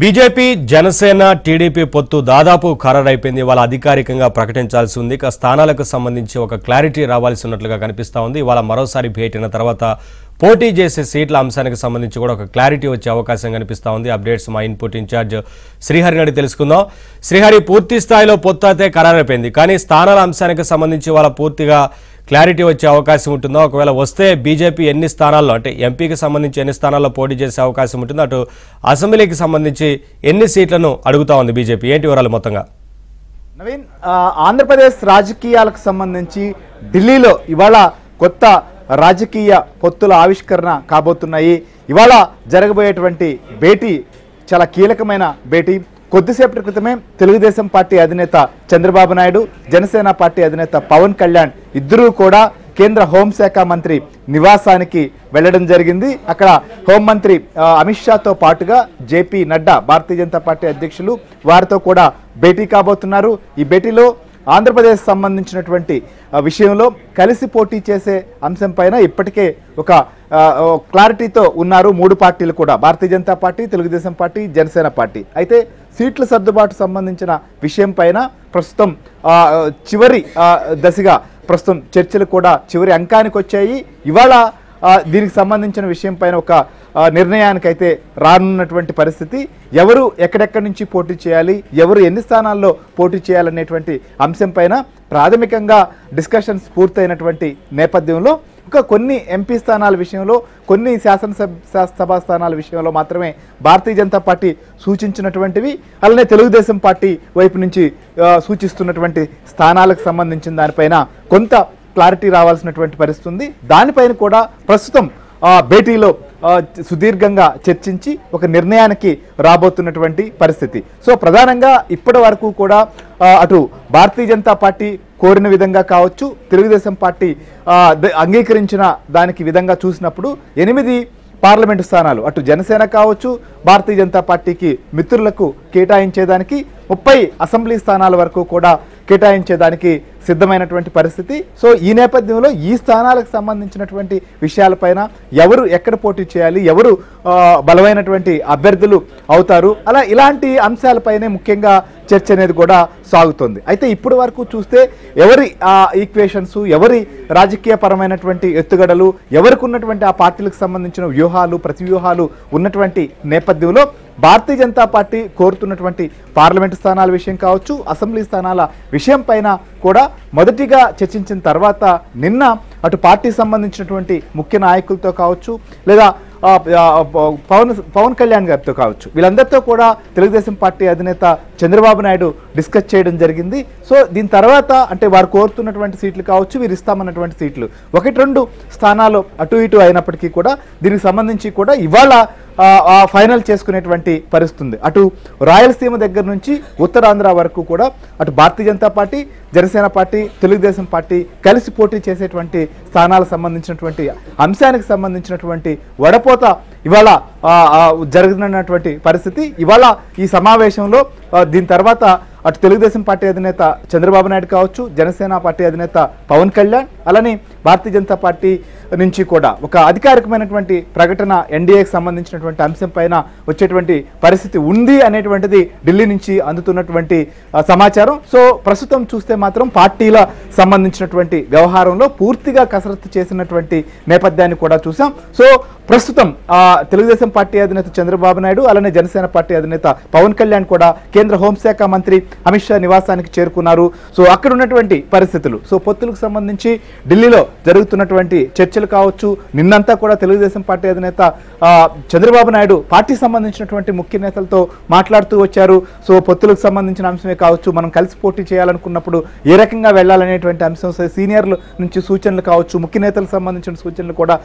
BJP Janasena TDP పొత్తు దాదాపు ఖరారైపోయింది. వాళ్ళ అధికారికంగా ప్రకటించాల్సి ఉంది. స్థానాలకు సంబంధించి ఒక క్లారిటీ రావాల్సి ఉన్నట్లుగా కనిపిస్తా ఉంది. ఇవాళ మరోసారి భేటీన తర్వాత పోటీ చేసే సీట్ల అంశానికి సంబంధించి కూడా ఒక క్లారిటీ వచ్చే అవకాశం కనిపిస్తా ఉంది. అప్డేట్స్ మా ఇన్పుట్ ఇన్ఛార్జ్ శ్రీహరి అడిగి తెలుసుకుందాం. శ్రీహరి, పూర్తి స్థాయిలో పొత్తు అయితే ఖరారైపోయింది, కానీ స్థానాల అంశానికి సంబంధించి వాళ్ళ పూర్తిగా క్లారిటీ వచ్చే అవకాశం ఉంటుందో, ఒకవేళ వస్తే బీజేపీ ఎన్ని స్థానాల్లో అంటే ఎంపీకి సంబంధించి ఎన్ని స్థానాల్లో పోటీ చేసే అవకాశం ఉంటుందో, అటు అసెంబ్లీకి సంబంధించి ఎన్ని సీట్లను అడుగుతా ఉంది బీజేపీ? ఏంటి వివరాలు మొత్తంగా? నవీన్, ఆంధ్రప్రదేశ్ రాజకీయాలకు సంబంధించి ఢిల్లీలో ఇవాళ కొత్త రాజకీయ పొత్తుల ఆవిష్కరణ కాబోతున్నాయి. ఇవాళ జరగబోయేటువంటి భేటీ చాలా కీలకమైన భేటీ. కొద్దిసేపటి క్రితమే తెలుగుదేశం పార్టీ అధినేత చంద్రబాబు నాయుడు, జనసేన పార్టీ అధినేత పవన్ కళ్యాణ్ ఇద్దరూ కూడా కేంద్ర హోంశాఖ మంత్రి నివాసానికి వెళ్లడం జరిగింది. అక్కడ హోంమంత్రి అమిత్ షాతో పాటుగా జేపీ నడ్డా, భారతీయ జనతా పార్టీ అధ్యక్షులు, వారితో కూడా భేటీ కాబోతున్నారు. ఈ భేటీలో ఆంధ్రప్రదేశ్ సంబంధించినటువంటి విషయంలో కలిసి పోటీ చేసే అంశం పైన ఇప్పటికే ఒక క్లారిటీతో ఉన్నారు మూడు పార్టీలు కూడా, Bharatiya Janata Party, Telugu Desam Party, Janasena Party. అయితే సీట్ల సర్దుబాటు సంబంధించిన విషయం పైన ప్రస్తుతం చివరి దశగా ప్రస్తుతం చర్చలు కూడా చివరి అంకానికి వచ్చాయి. ఇవాళ దీనికి సంబంధించిన విషయం పైన ఒక నిర్ణయానికైతే రానున్నటువంటి పరిస్థితి. ఎవరు ఎక్కడెక్కడి నుంచి పోటీ చేయాలి, ఎవరు ఎన్ని స్థానాల్లో పోటీ చేయాలనేటువంటి అంశం పైన ప్రాథమికంగా డిస్కషన్స్ పూర్తయినటువంటి నేపథ్యంలో కొన్ని ఎంపీ స్థానాల విషయంలో, కొన్ని శాసనసభ స్థానాల విషయంలో మాత్రమే భారతీయ జనతా పార్టీ సూచించినటువంటివి, అలానే తెలుగుదేశం పార్టీ వైపు నుంచి సూచిస్తున్నటువంటి స్థానాలకు సంబంధించిన దానిపైన కొంత క్లారిటీ రావాల్సినటువంటి పరిస్థితి ఉంది. దానిపైన కూడా ప్రస్తుతం భేటీలో సుదీర్ఘంగా చర్చించి ఒక నిర్ణయానికి రాబోతున్నటువంటి పరిస్థితి. సో ప్రధానంగా ఇప్పటి వరకు కూడా అటు భారతీయ జనతా పార్టీ కోరిన విధంగా కావచ్చు, తెలుగుదేశం పార్టీ అంగీకరించిన దానికి విధంగా చూసినప్పుడు 8 పార్లమెంటు స్థానాలు అటు జనసేన కావచ్చు, భారతీయ జనతా పార్టీకి మిత్రులకు కేటాయించేదానికి 30 అసెంబ్లీ స్థానాల వరకు కూడా కేటాయించేదానికి సిద్ధమైనటువంటి పరిస్థితి. సో ఈ నేపథ్యంలో ఈ స్థానాలకు సంబంధించినటువంటి విషయాలపైన ఎవరు ఎక్కడ పోటీ చేయాలి, ఎవరు బలమైనటువంటి అభ్యర్థులు అవుతారు, ఇలాంటి అంశాలపైనే ముఖ్యంగా చర్చ అనేది కూడా సాగుతుంది. అయితే ఇప్పటి వరకు చూస్తే ఎవరి ఈక్వేషన్స్, ఎవరి రాజకీయ పరమైనటువంటి ఎత్తుగడలు, ఎవరికి ఉన్నటువంటి ఆ పార్టీలకు సంబంధించిన వ్యూహాలు, ప్రతివ్యూహాలు ఉన్నటువంటి నేపథ్యంలో భారతీయ జనతా పార్టీ కోరుతున్నటువంటి పార్లమెంటు స్థానాల విషయం కావచ్చు, అసెంబ్లీ స్థానాల విషయం పైన కూడా మొదటిగా చర్చించిన తర్వాత నిన్న అటు పార్టీ సంబంధించినటువంటి ముఖ్య నాయకులతో కావచ్చు, లేదా పవన్ కళ్యాణ్ గారితో కావచ్చు, వీళ్ళందరితో కూడా తెలుగుదేశం పార్టీ అధినేత చంద్రబాబు నాయుడు డిస్కస్ చేయడం జరిగింది. సో దీని తర్వాత అంటే వారు కోరుతున్నటువంటి సీట్లు కావచ్చు, వీరు ఇస్తామన్నటువంటి సీట్లు 1-2 స్థానాలు అటు ఇటు అయినప్పటికీ కూడా దీనికి సంబంధించి కూడా ఇవాళ ఫైనల్ చేసుకునేటువంటి పరిస్థితి ఉంది. అటు రాయలసీమ దగ్గర నుంచి ఉత్తరాంధ్ర వరకు కూడా అటు Bharatiya Janata Party, Janasena Party, Telugu Desam Party కలిసి పోటీ చేసేటువంటి స్థానాలకు సంబంధించినటువంటి అంశానికి సంబంధించినటువంటి వడపోత ఇవాళ జరుగుతున్నటువంటి పరిస్థితి. ఇవాళ ఈ సమావేశంలో దీని తర్వాత అటు తెలుగుదేశం పార్టీ అధినేత చంద్రబాబు నాయుడు కావచ్చు, జనసేన పార్టీ అధినేత పవన్ కళ్యాణ్, అలానే భారతీయ జనతా పార్టీ నుంచి కూడా ఒక అధికారికమైనటువంటి ప్రకటన ఎన్డీఏకి సంబంధించినటువంటి అంశం పైన వచ్చేటువంటి పరిస్థితి ఉంది అనేటువంటిది ఢిల్లీ నుంచి అందుతున్నటువంటి సమాచారం. సో ప్రస్తుతం చూస్తే మాత్రం పార్టీల సంబంధించినటువంటి వ్యవహారంలో పూర్తిగా కసరత్తు చేసినటువంటి నేపథ్యాన్ని కూడా చూసాం. సో ప్రస్తుతం తెలుగుదేశం పార్టీ అధినేత చంద్రబాబు నాయుడు, అలానే జనసేన పార్టీ అధినేత పవన్ కళ్యాణ్ కూడా కేంద్ర హోంశాఖ మంత్రి అమిత్ షా నివాసానికి చేరుకున్నారు. సో అక్కడ ఉన్నటువంటి పరిస్థితులు, సో పొత్తులకు సంబంధించి ఢిల్లీలో జరుగుతున్నటువంటి చర్చలు కావచ్చు, నిన్నంతా కూడా తెలుగుదేశం పార్టీ అధినేత చంద్రబాబు నాయుడు పార్టీ సంబంధించినటువంటి ముఖ్య నేతలతో మాట్లాడుతూ వచ్చారు. సో పొత్తులకు సంబంధించిన అంశమే కావచ్చు, మనం కలిసి పోటీ చేయాలనుకున్నప్పుడు ఏ రకంగా వెళ్లాలనేటువంటి అంశం, సీనియర్ల నుంచి సూచనలు కావచ్చు, ముఖ్య నేతలకు సంబంధించిన సూచనలు కూడా